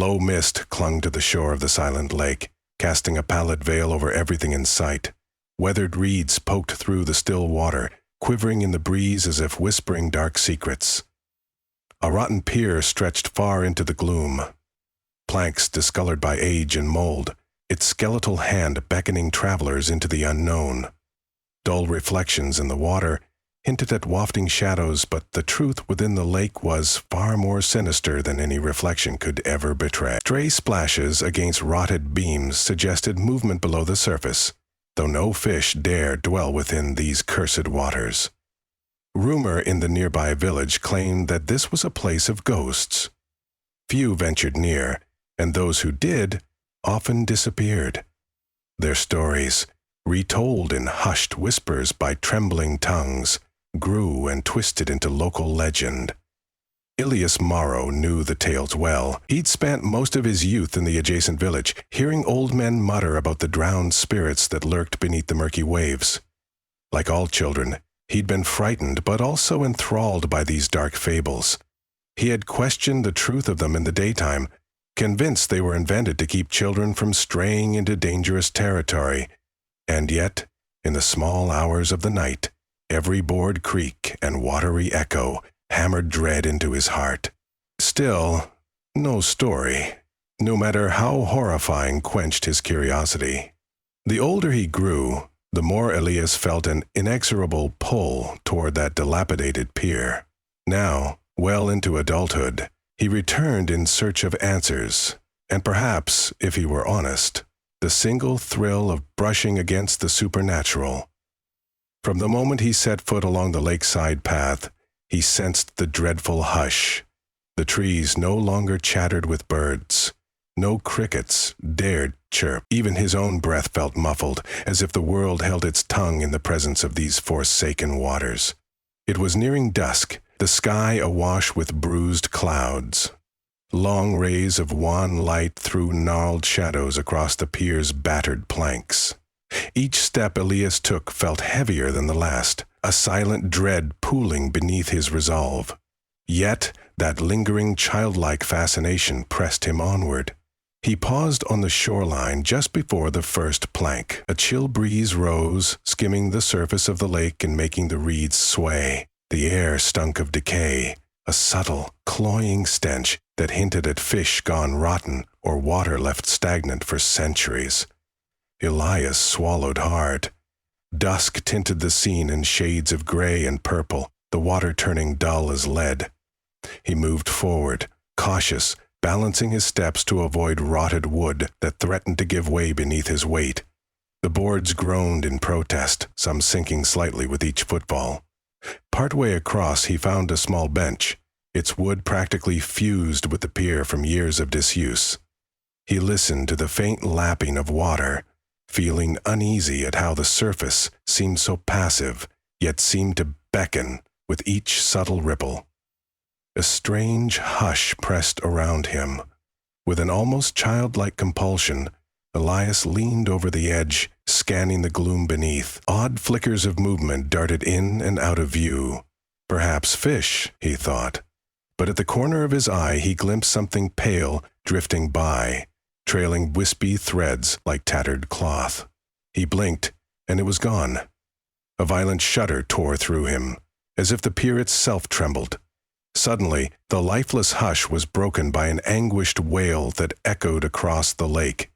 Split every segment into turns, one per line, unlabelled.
low mist clung to the shore of the silent lake, casting a pallid veil over everything in sight. Weathered reeds poked through the still water, quivering in the breeze as if whispering dark secrets. A rotten pier stretched far into the gloom, planks discolored by age and mold, its skeletal hand beckoning travelers into the unknown. Dull reflections in the water hinted at wafting shadows, but the truth within the lake was far more sinister than any reflection could ever betray. Stray splashes against rotted beams suggested movement below the surface, though no fish dare dwell within these cursed waters. Rumor in the nearby village claimed that this was a place of ghosts. Few ventured near, and those who did often disappeared. Their stories, retold in hushed whispers by trembling tongues, grew and twisted into local legend. Ilias Morrow knew the tales well. He'd spent most of his youth in the adjacent village, hearing old men mutter about the drowned spirits that lurked beneath the murky waves. Like all children, he'd been frightened but also enthralled by these dark fables. He had questioned the truth of them in the daytime, convinced they were invented to keep children from straying into dangerous territory. And yet, in the small hours of the night, every bored creak and watery echo hammered dread into his heart. Still, no story, no matter how horrifying, quenched his curiosity. The older he grew, the more Elias felt an inexorable pull toward that dilapidated pier. Now, well into adulthood, he returned in search of answers, and perhaps, if he were honest, the single thrill of brushing against the supernatural. From the moment he set foot along the lakeside path, he sensed the dreadful hush. The trees no longer chattered with birds. No crickets dared chirp. Even his own breath felt muffled, as if the world held its tongue in the presence of these forsaken waters. It was nearing dusk, the sky awash with bruised clouds. Long rays of wan light threw gnarled shadows across the pier's battered planks. Each step Elias took felt heavier than the last, a silent dread pooling beneath his resolve. Yet that lingering childlike fascination pressed him onward. He paused on the shoreline just before the first plank. A chill breeze rose, skimming the surface of the lake and making the reeds sway. The air stunk of decay, a subtle, cloying stench that hinted at fish gone rotten or water left stagnant for centuries. Elias swallowed hard. Dusk tinted the scene in shades of gray and purple, the water turning dull as lead. He moved forward, cautious, balancing his steps to avoid rotted wood that threatened to give way beneath his weight. The boards groaned in protest, some sinking slightly with each footfall. Partway across, he found a small bench, its wood practically fused with the pier from years of disuse. He listened to the faint lapping of water, feeling uneasy at how the surface seemed so passive, yet seemed to beckon with each subtle ripple. A strange hush pressed around him. With an almost childlike compulsion, Elias leaned over the edge, scanning the gloom beneath. Odd flickers of movement darted in and out of view. Perhaps fish, he thought. But at the corner of his eye he glimpsed something pale drifting by, trailing wispy threads like tattered cloth. He blinked, and it was gone. A violent shudder tore through him, as if the pier itself trembled. Suddenly, the lifeless hush was broken by an anguished wail that echoed across the lake.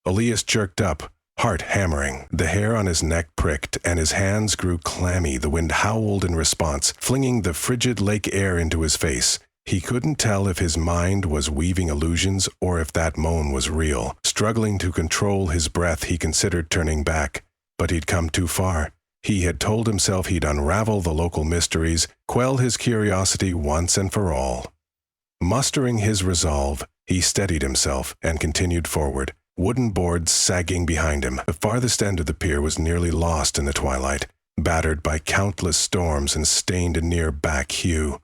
Elias jerked up, heart hammering. The hair on his neck pricked, and his hands grew clammy. The wind howled in response, flinging the frigid lake air into his face. He couldn't tell if his mind was weaving illusions or if that moan was real. Struggling to control his breath, he considered turning back, but he'd come too far. He had told himself he'd unravel the local mysteries, quell his curiosity once and for all. Mustering his resolve, he steadied himself and continued forward, wooden boards sagging behind him. The farthest end of the pier was nearly lost in the twilight, battered by countless storms and stained a near-back hue.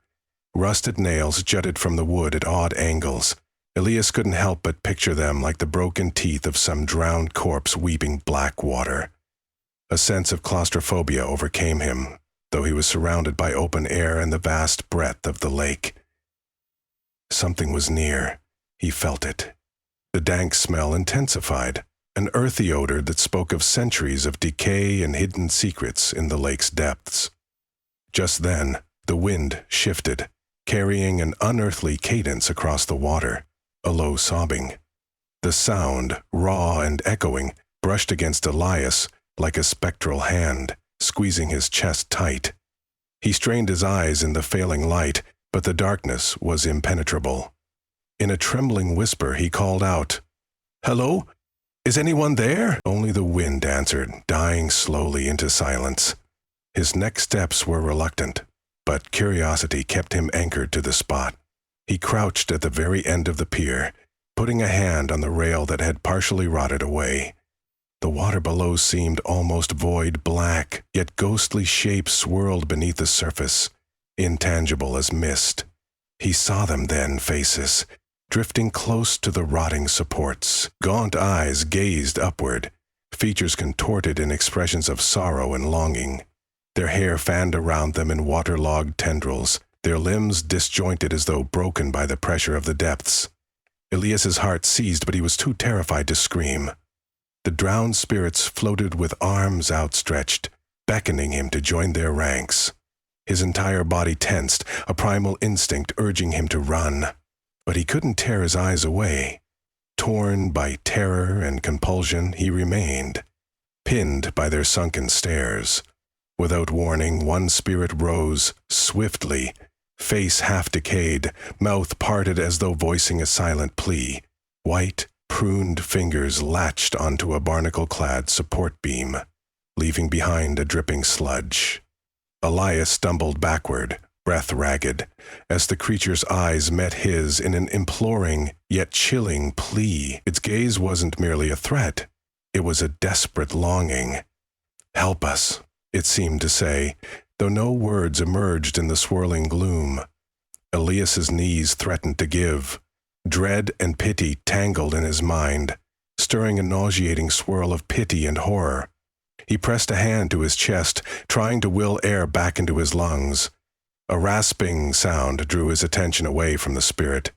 Rusted nails jutted from the wood at odd angles. Elias couldn't help but picture them like the broken teeth of some drowned corpse weeping black water. A sense of claustrophobia overcame him, though he was surrounded by open air and the vast breadth of the lake. Something was near, He felt it. The dank smell intensified, an earthy odor that spoke of centuries of decay and hidden secrets in the lake's depths. Just then, the wind shifted, carrying an unearthly cadence across the water, a low sobbing. The sound, raw and echoing, brushed against Elias like a spectral hand, squeezing his chest tight. He strained his eyes in the failing light, but the darkness was impenetrable. In a trembling whisper, he called out, "Hello? Is anyone there?" Only the wind answered, dying slowly into silence. His next steps were reluctant, but curiosity kept him anchored to the spot. He crouched at the very end of the pier, putting a hand on the rail that had partially rotted away. The water below seemed almost void black, yet ghostly shapes swirled beneath the surface, intangible as mist. He saw them then, faces, drifting close to the rotting supports. Gaunt eyes gazed upward, features contorted in expressions of sorrow and longing. Their hair fanned around them in waterlogged tendrils, their limbs disjointed as though broken by the pressure of the depths. Elias's heart seized, but he was too terrified to scream. The drowned spirits floated with arms outstretched, beckoning him to join their ranks. His entire body tensed, a primal instinct urging him to run. But he couldn't tear his eyes away. Torn by terror and compulsion, he remained, pinned by their sunken stares. Without warning, one spirit rose, swiftly, face half-decayed, mouth parted as though voicing a silent plea. White, pruned fingers latched onto a barnacle-clad support beam, leaving behind a dripping sludge. Elias stumbled backward, breath ragged, as the creature's eyes met his in an imploring, yet chilling plea. Its gaze wasn't merely a threat. It was a desperate longing. "Help us," it seemed to say, though no words emerged in the swirling gloom. Elias's knees threatened to give. Dread and pity tangled in his mind, stirring a nauseating swirl of pity and horror. He pressed a hand to his chest, trying to will air back into his lungs. A rasping sound drew his attention away from the spirit.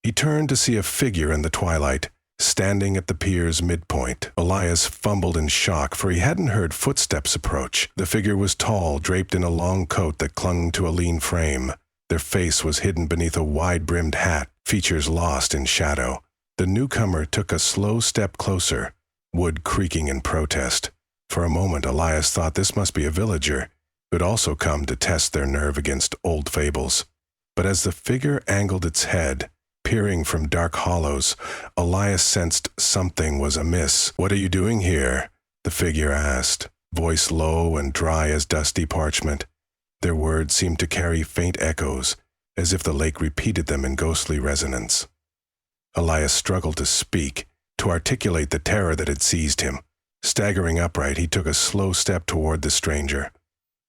He turned to see a figure in the twilight, standing at the pier's midpoint. Elias fumbled in shock, for he hadn't heard footsteps approach. The figure was tall, draped in a long coat that clung to a lean frame. Their face was hidden beneath a wide-brimmed hat, features lost in shadow. The newcomer took a slow step closer, wood creaking in protest. For a moment, Elias thought this must be a villager, who had also come to test their nerve against old fables. But as the figure angled its head, peering from dark hollows, Elias sensed something was amiss. "What are you doing here?" the figure asked, voice low and dry as dusty parchment. Their words seemed to carry faint echoes, as if the lake repeated them in ghostly resonance. Elias struggled to speak, to articulate the terror that had seized him. Staggering upright, he took a slow step toward the stranger.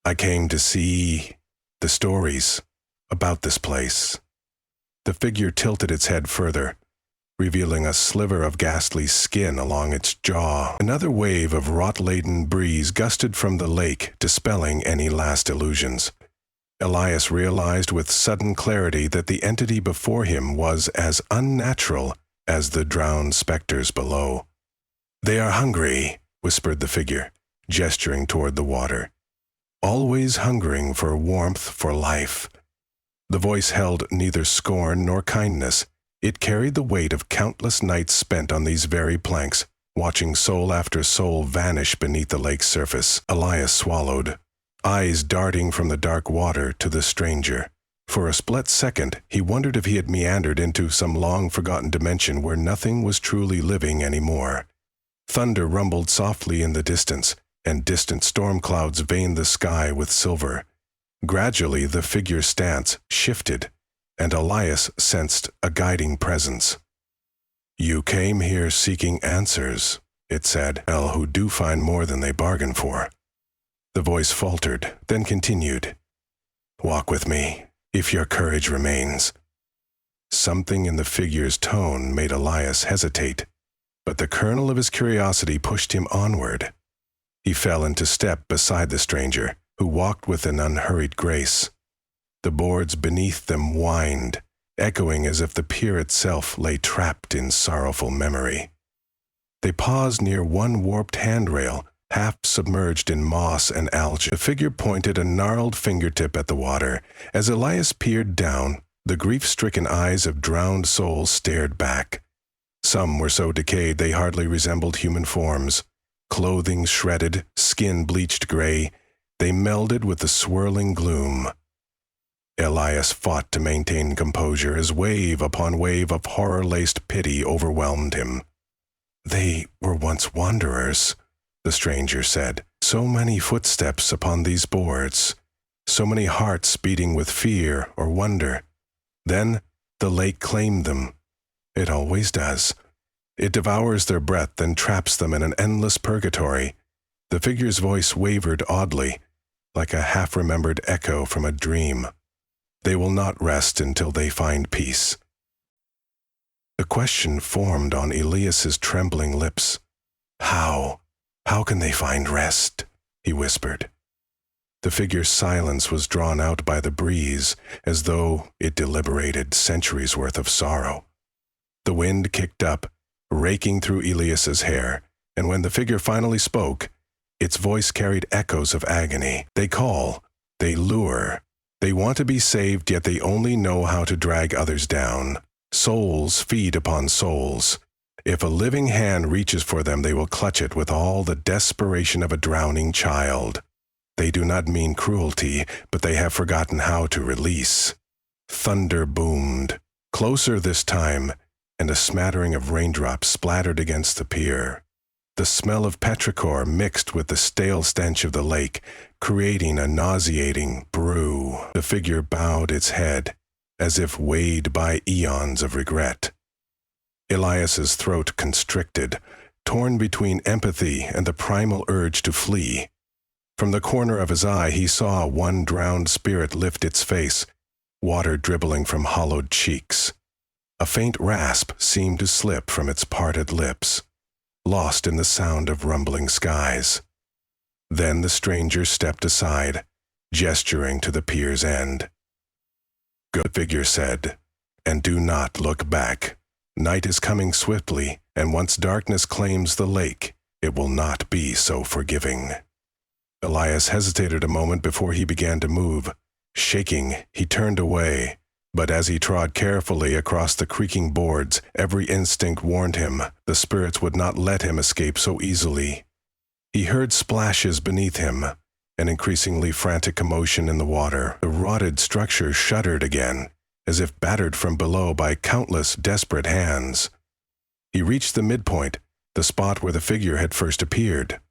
"I came to see the stories about this place." The figure tilted its head further, revealing a sliver of ghastly skin along its jaw. Another wave of rot-laden breeze gusted from the lake, dispelling any last illusions. Elias realized with sudden clarity that the entity before him was as unnatural as the drowned specters below. "They are hungry," whispered the figure, gesturing toward the water. "Always hungering for warmth, for life." The voice held neither scorn nor kindness. It carried the weight of countless nights spent on these very planks, watching soul after soul vanish beneath the lake's surface. Elias swallowed, eyes darting from the dark water to the stranger. For a split second, he wondered if he had meandered into some long-forgotten dimension where nothing was truly living anymore. Thunder rumbled softly in the distance, and distant storm clouds veined the sky with silver. Gradually, the figure's stance shifted, and Elias sensed a guiding presence. "You came here seeking answers," it said, who do find more than they bargain for." The voice faltered, then continued, "Walk with me, if your courage remains." Something in the figure's tone made Elias hesitate, but the kernel of his curiosity pushed him onward. He fell into step beside the stranger, who walked with an unhurried grace. The boards beneath them whined, echoing as if the pier itself lay trapped in sorrowful memory. They paused near one warped handrail, half submerged in moss and algae. The figure pointed a gnarled fingertip at the water. As Elias peered down, the grief-stricken eyes of drowned souls stared back. Some were so decayed they hardly resembled human forms. Clothing shredded, skin bleached gray, they melded with the swirling gloom. Elias fought to maintain composure as wave upon wave of horror-laced pity overwhelmed him. "They were once wanderers," the stranger said. "So many footsteps upon these boards, so many hearts beating with fear or wonder. Then the lake claimed them. It always does. It devours their breath and traps them in an endless purgatory." The figure's voice wavered oddly, like a half-remembered echo from a dream. "They will not rest until they find peace." The question formed on Elias's trembling lips. How can they find rest?" he whispered. The figure's silence was drawn out by the breeze, as though it deliberated centuries' worth of sorrow. The wind kicked up, raking through Elias's hair, and when the figure finally spoke, its voice carried echoes of agony. "They call, they lure. They want to be saved, yet they only know how to drag others down. Souls feed upon souls. If a living hand reaches for them, they will clutch it with all the desperation of a drowning child. They do not mean cruelty, but they have forgotten how to release." Thunder boomed, closer this time, and a smattering of raindrops splattered against the pier. The smell of petrichor mixed with the stale stench of the lake, creating a nauseating brew. The figure bowed its head, as if weighed by eons of regret. Elias's throat constricted, torn between empathy and the primal urge to flee. From the corner of his eye he saw one drowned spirit lift its face, water dribbling from hollowed cheeks. A faint rasp seemed to slip from its parted lips, lost in the sound of rumbling skies. Then the stranger stepped aside, gesturing to the pier's end. "Go," the figure said, "and do not look back. Night is coming swiftly, and once darkness claims the lake, it will not be so forgiving." Elias hesitated a moment before he began to move. Shaking, he turned away, but as he trod carefully across the creaking boards, every instinct warned him the spirits would not let him escape so easily. He heard splashes beneath him, an increasingly frantic commotion in the water. The rotted structure shuddered again, as if battered from below by countless desperate hands. He reached the midpoint, the spot where the figure had first appeared.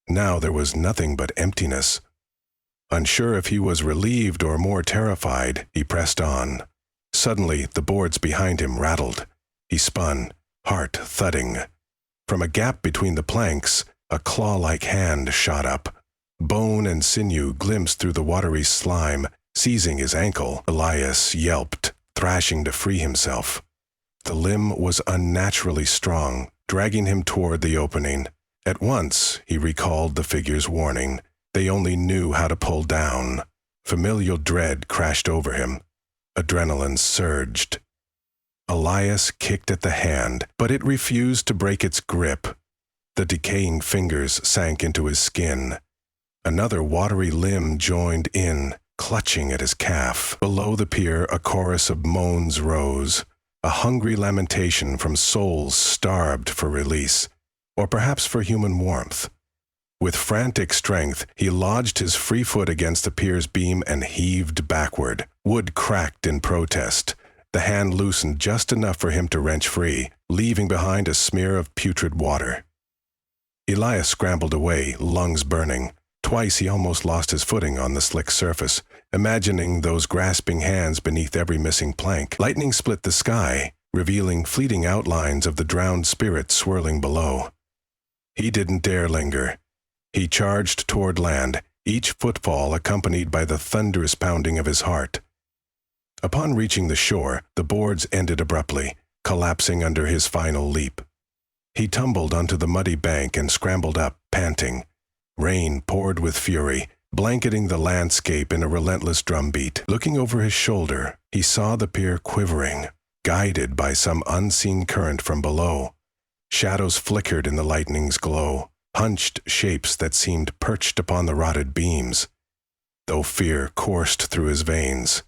Now there was nothing but emptiness. Unsure if he was relieved or more terrified, he pressed on. Suddenly, the boards behind him rattled. He spun, heart thudding. From a gap between the planks, a claw-like hand shot up. Bone and sinew glimpsed through the watery slime, seizing his ankle. Elias yelped, thrashing to free himself. The limb was unnaturally strong, dragging him toward the opening. At once, he recalled the figure's warning. They only knew how to pull down. Familial dread crashed over him. Adrenaline surged. Elias kicked at the hand, but it refused to break its grip. The decaying fingers sank into his skin. Another watery limb joined in, clutching at his calf. Below the pier, a chorus of moans rose, a hungry lamentation from souls starved for release, or perhaps for human warmth. With frantic strength, he lodged his free foot against the pier's beam and heaved backward. Wood cracked in protest. The hand loosened just enough for him to wrench free, leaving behind a smear of putrid water. Elias scrambled away, lungs burning. Twice he almost lost his footing on the slick surface, imagining those grasping hands beneath every missing plank. Lightning split the sky, revealing fleeting outlines of the drowned spirit swirling below. He didn't dare linger. He charged toward land, each footfall accompanied by the thunderous pounding of his heart. Upon reaching the shore, the boards ended abruptly, collapsing under his final leap. He tumbled onto the muddy bank and scrambled up, panting. Rain poured with fury, blanketing the landscape in a relentless drumbeat. Looking over his shoulder, he saw the pier quivering, guided by some unseen current from below. Shadows flickered in the lightning's glow, hunched shapes that seemed perched upon the rotted beams. Though fear coursed through his veins,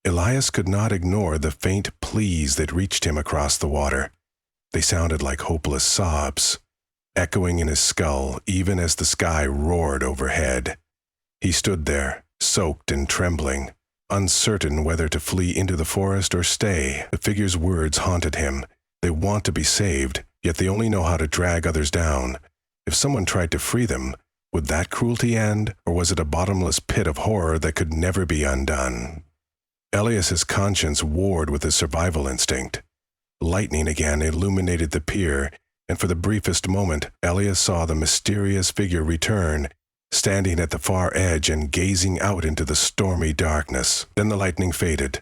Elias could not ignore the faint pleas that reached him across the water. They sounded like hopeless sobs, echoing in his skull even as the sky roared overhead. He stood there, soaked and trembling, uncertain whether to flee into the forest or stay. The figure's words haunted him. They want to be saved, yet they only know how to drag others down. If someone tried to free them, would that cruelty end, or was it a bottomless pit of horror that could never be undone? Elias's conscience warred with his survival instinct. Lightning again illuminated the pier, and for the briefest moment, Elias saw the mysterious figure return, standing at the far edge and gazing out into the stormy darkness. Then the lightning faded,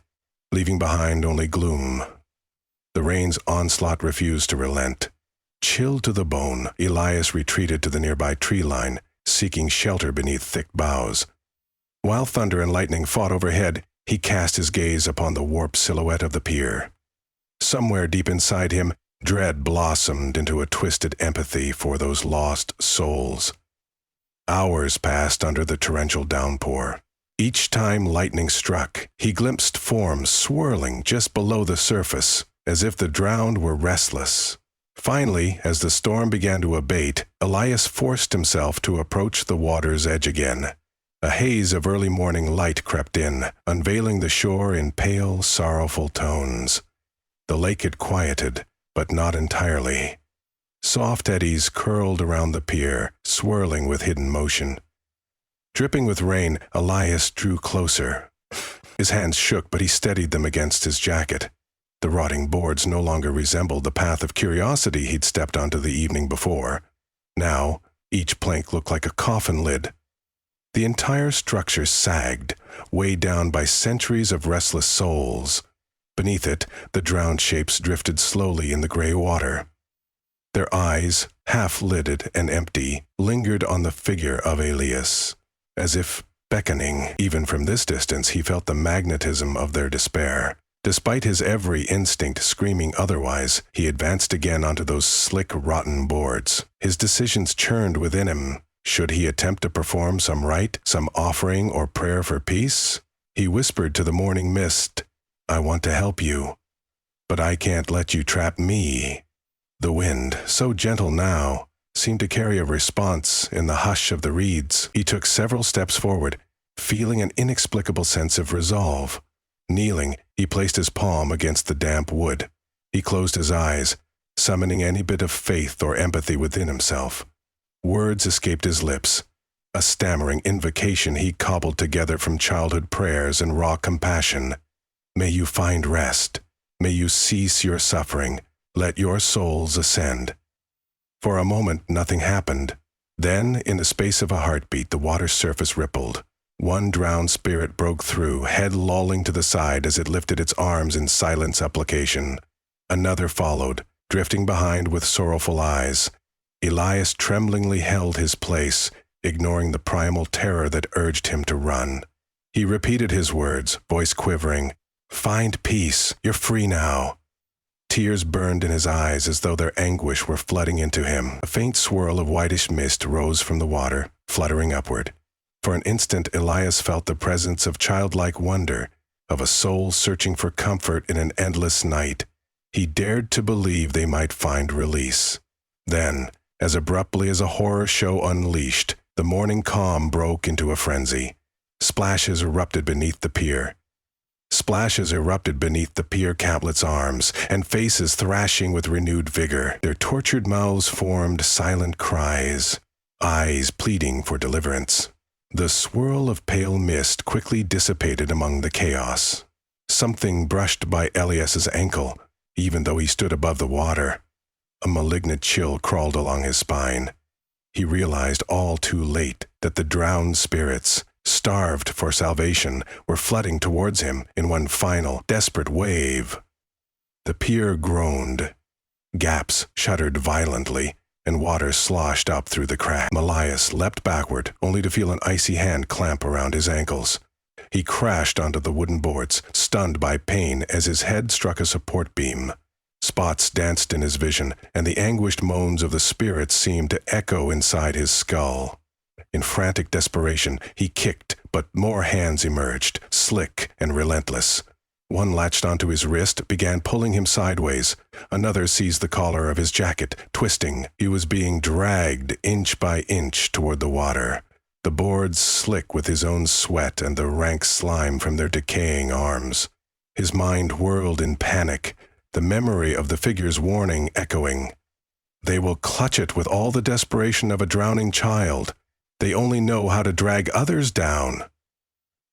leaving behind only gloom. The rain's onslaught refused to relent. Chilled to the bone, Elias retreated to the nearby tree line, seeking shelter beneath thick boughs. While thunder and lightning fought overhead, he cast his gaze upon the warped silhouette of the pier. Somewhere deep inside him, dread blossomed into a twisted empathy for those lost souls. Hours passed under the torrential downpour. Each time lightning struck, he glimpsed forms swirling just below the surface, as if the drowned were restless. Finally, as the storm began to abate, Elias forced himself to approach the water's edge again. A haze of early morning light crept in, unveiling the shore in pale, sorrowful tones. The lake had quieted, but not entirely. Soft eddies curled around the pier, swirling with hidden motion. Dripping with rain, Elias drew closer. His hands shook, but he steadied them against his jacket. The rotting boards no longer resembled the path of curiosity he'd stepped onto the evening before. Now, each plank looked like a coffin lid. The entire structure sagged, weighed down by centuries of restless souls. Beneath it, the drowned shapes drifted slowly in the gray water. Their eyes, half-lidded and empty, lingered on the figure of Elias, as if beckoning. Even from this distance, he felt the magnetism of their despair. Despite his every instinct screaming otherwise, he advanced again onto those slick, rotten boards. His decisions churned within him. Should he attempt to perform some rite, some offering or prayer for peace? He whispered to the morning mist, "I want to help you, but I can't let you trap me." The wind, so gentle now, seemed to carry a response in the hush of the reeds. He took several steps forward, feeling an inexplicable sense of resolve. Kneeling, he placed his palm against the damp wood. He closed his eyes, summoning any bit of faith or empathy within himself. Words escaped his lips, a stammering invocation he cobbled together from childhood prayers and raw compassion. "May you find rest. May you cease your suffering. Let your souls ascend." For a moment, nothing happened. Then, in the space of a heartbeat, the water's surface rippled. One drowned spirit broke through, head lolling to the side as it lifted its arms in silent supplication. Another followed, drifting behind with sorrowful eyes. Elias tremblingly held his place, ignoring the primal terror that urged him to run. He repeated his words, voice quivering, "Find peace. You're free now." Tears burned in his eyes as though their anguish were flooding into him. A faint swirl of whitish mist rose from the water, fluttering upward. For an instant, Elias felt the presence of childlike wonder, of a soul searching for comfort in an endless night. He dared to believe they might find release. Then, as abruptly as a horror show unleashed, the morning calm broke into a frenzy. Splashes erupted beneath the pier. Splashes erupted beneath the pier caplet's arms, and faces thrashing with renewed vigor. Their tortured mouths formed silent cries, eyes pleading for deliverance. The swirl of pale mist quickly dissipated among the chaos. Something brushed by Elias's ankle, even though he stood above the water. A malignant chill crawled along his spine. He realized all too late that the drowned spirits, starved for salvation, were flooding towards him in one final, desperate wave. The pier groaned. Gaps shuddered violently, and water sloshed up through the crack. Elias leapt backward, only to feel an icy hand clamp around his ankles. He crashed onto the wooden boards, stunned by pain as his head struck a support beam. Spots danced in his vision, and the anguished moans of the spirits seemed to echo inside his skull. In frantic desperation, he kicked, but more hands emerged, slick and relentless. One latched onto his wrist, began pulling him sideways. Another seized the collar of his jacket, twisting. He was being dragged inch by inch toward the water, the boards slick with his own sweat and the rank slime from their decaying arms. His mind whirled in panic, the memory of the figure's warning echoing. They will clutch it with all the desperation of a drowning child. They only know how to drag others down.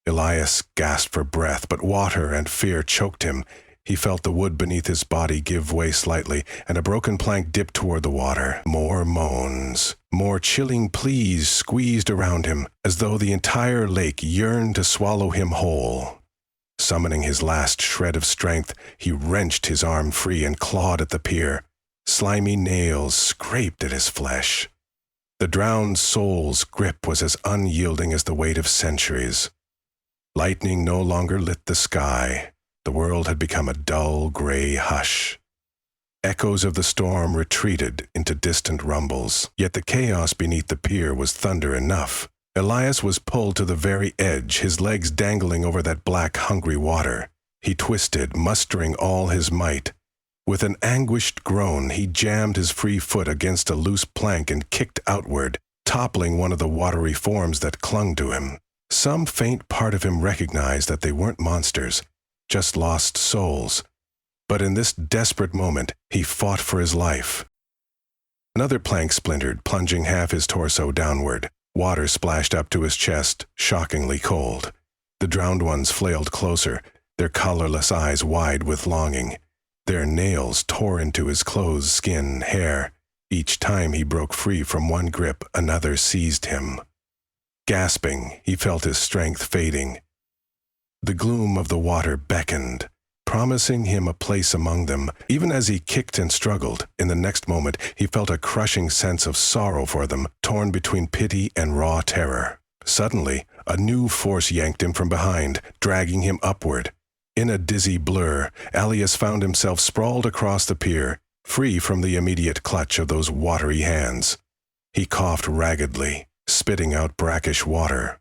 Elias gasped for breath, but water and fear choked him. He felt the wood beneath his body give way slightly, and a broken plank dipped toward the water. More moans, more chilling pleas squeezed around him, as though the entire lake yearned to swallow him whole. Summoning his last shred of strength, he wrenched his arm free and clawed at the pier. Slimy nails scraped at his flesh. The drowned soul's grip was as unyielding as the weight of centuries. Lightning no longer lit the sky. The world had become a dull gray hush. Echoes of the storm retreated into distant rumbles, yet the chaos beneath the pier was thunder enough. Elias was pulled to the very edge, his legs dangling over that black, hungry water. He twisted, mustering all his might. With an anguished groan, he jammed his free foot against a loose plank and kicked outward, toppling one of the watery forms that clung to him. Some faint part of him recognized that they weren't monsters, just lost souls. But in this desperate moment, he fought for his life. Another plank splintered, plunging half his torso downward. Water splashed up to his chest, shockingly cold. The drowned ones flailed closer, their colorless eyes wide with longing. Their nails tore into his clothes, skin, hair. Each time he broke free from one grip, another seized him. Gasping, he felt his strength fading. The gloom of the water beckoned, promising him a place among them. Even as he kicked and struggled, in the next moment he felt a crushing sense of sorrow for them, torn between pity and raw terror. Suddenly, a new force yanked him from behind, dragging him upward. In a dizzy blur, Elias found himself sprawled across the pier, free from the immediate clutch of those watery hands. He coughed raggedly, spitting out brackish water.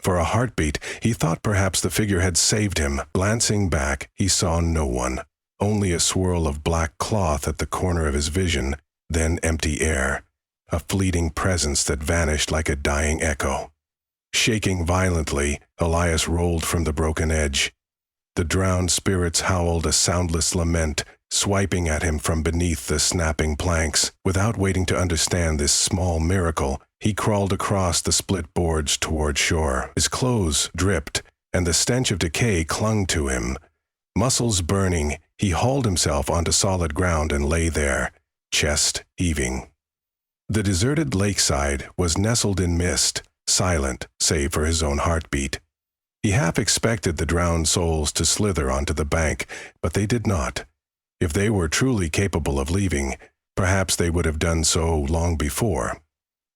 For a heartbeat, he thought perhaps the figure had saved him. Glancing back, he saw no one, only a swirl of black cloth at the corner of his vision, then empty air, a fleeting presence that vanished like a dying echo. Shaking violently, Elias rolled from the broken edge. The drowned spirits howled a soundless lament, swiping at him from beneath the snapping planks. Without waiting to understand this small miracle, he crawled across the split boards toward shore. His clothes dripped, and the stench of decay clung to him. Muscles burning, he hauled himself onto solid ground and lay there, chest heaving. The deserted lakeside was nestled in mist, silent save for his own heartbeat. He half expected the drowned souls to slither onto the bank, but they did not. If they were truly capable of leaving, perhaps they would have done so long before.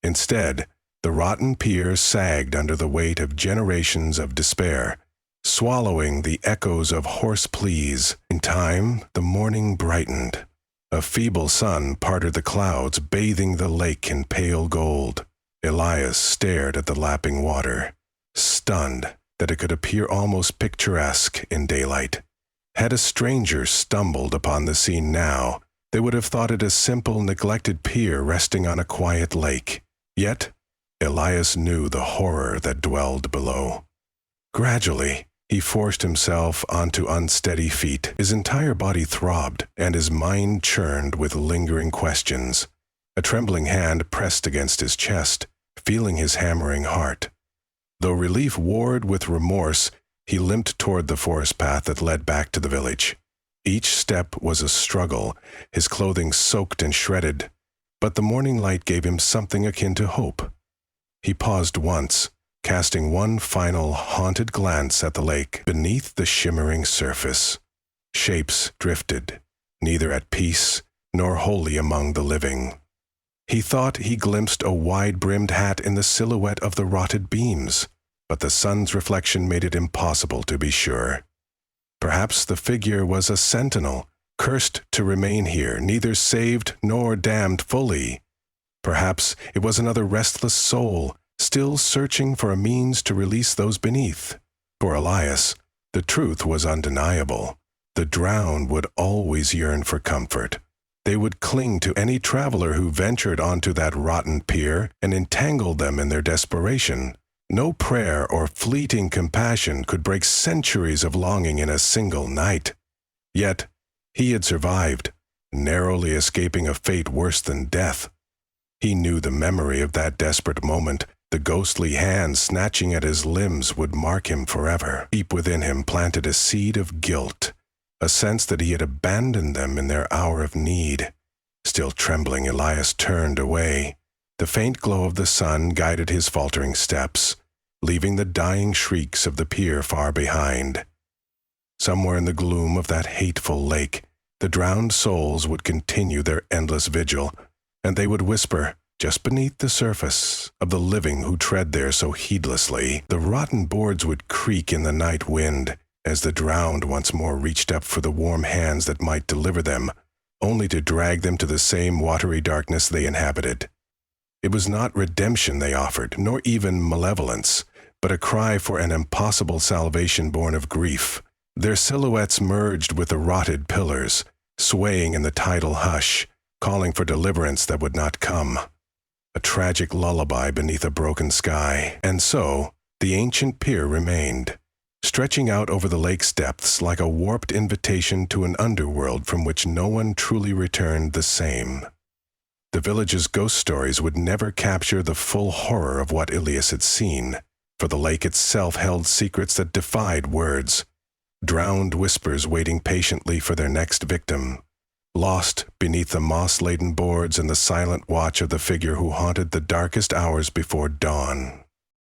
Instead, the rotten pier sagged under the weight of generations of despair, swallowing the echoes of hoarse pleas. In time, the morning brightened. A feeble sun parted the clouds, bathing the lake in pale gold. Elias stared at the lapping water, stunned that it could appear almost picturesque in daylight. Had a stranger stumbled upon the scene now, they would have thought it a simple, neglected pier resting on a quiet lake. Yet, Elias knew the horror that dwelled below. Gradually, he forced himself onto unsteady feet. His entire body throbbed, and his mind churned with lingering questions. A trembling hand pressed against his chest, feeling his hammering heart. Though relief warred with remorse, he limped toward the forest path that led back to the village. Each step was a struggle, his clothing soaked and shredded, but the morning light gave him something akin to hope. He paused once, casting one final haunted glance at the lake beneath the shimmering surface. Shapes drifted, neither at peace nor wholly among the living. He thought he glimpsed a wide-brimmed hat in the silhouette of the rotted beams, but the sun's reflection made it impossible to be sure. Perhaps the figure was a sentinel, cursed to remain here, neither saved nor damned fully. Perhaps it was another restless soul, still searching for a means to release those beneath. For Elias, the truth was undeniable. The drowned would always yearn for comfort. They would cling to any traveler who ventured onto that rotten pier and entangled them in their desperation. No prayer or fleeting compassion could break centuries of longing in a single night. Yet, he had survived, narrowly escaping a fate worse than death. He knew the memory of that desperate moment. The ghostly hands snatching at his limbs would mark him forever. Deep within him planted a seed of guilt, a sense that he had abandoned them in their hour of need. Still trembling, Elias turned away. The faint glow of the sun guided his faltering steps, leaving the dying shrieks of the pier far behind. Somewhere in the gloom of that hateful lake, the drowned souls would continue their endless vigil, and they would whisper, just beneath the surface, of the living who tread there so heedlessly. The rotten boards would creak in the night wind as the drowned once more reached up for the warm hands that might deliver them, only to drag them to the same watery darkness they inhabited. It was not redemption they offered, nor even malevolence, but a cry for an impossible salvation born of grief. Their silhouettes merged with the rotted pillars, swaying in the tidal hush, calling for deliverance that would not come. A tragic lullaby beneath a broken sky. And so, the ancient pier remained, stretching out over the lake's depths like a warped invitation to an underworld from which no one truly returned the same. The village's ghost stories would never capture the full horror of what Elias had seen, for the lake itself held secrets that defied words, drowned whispers waiting patiently for their next victim, lost beneath the moss-laden boards and the silent watch of the figure who haunted the darkest hours before dawn.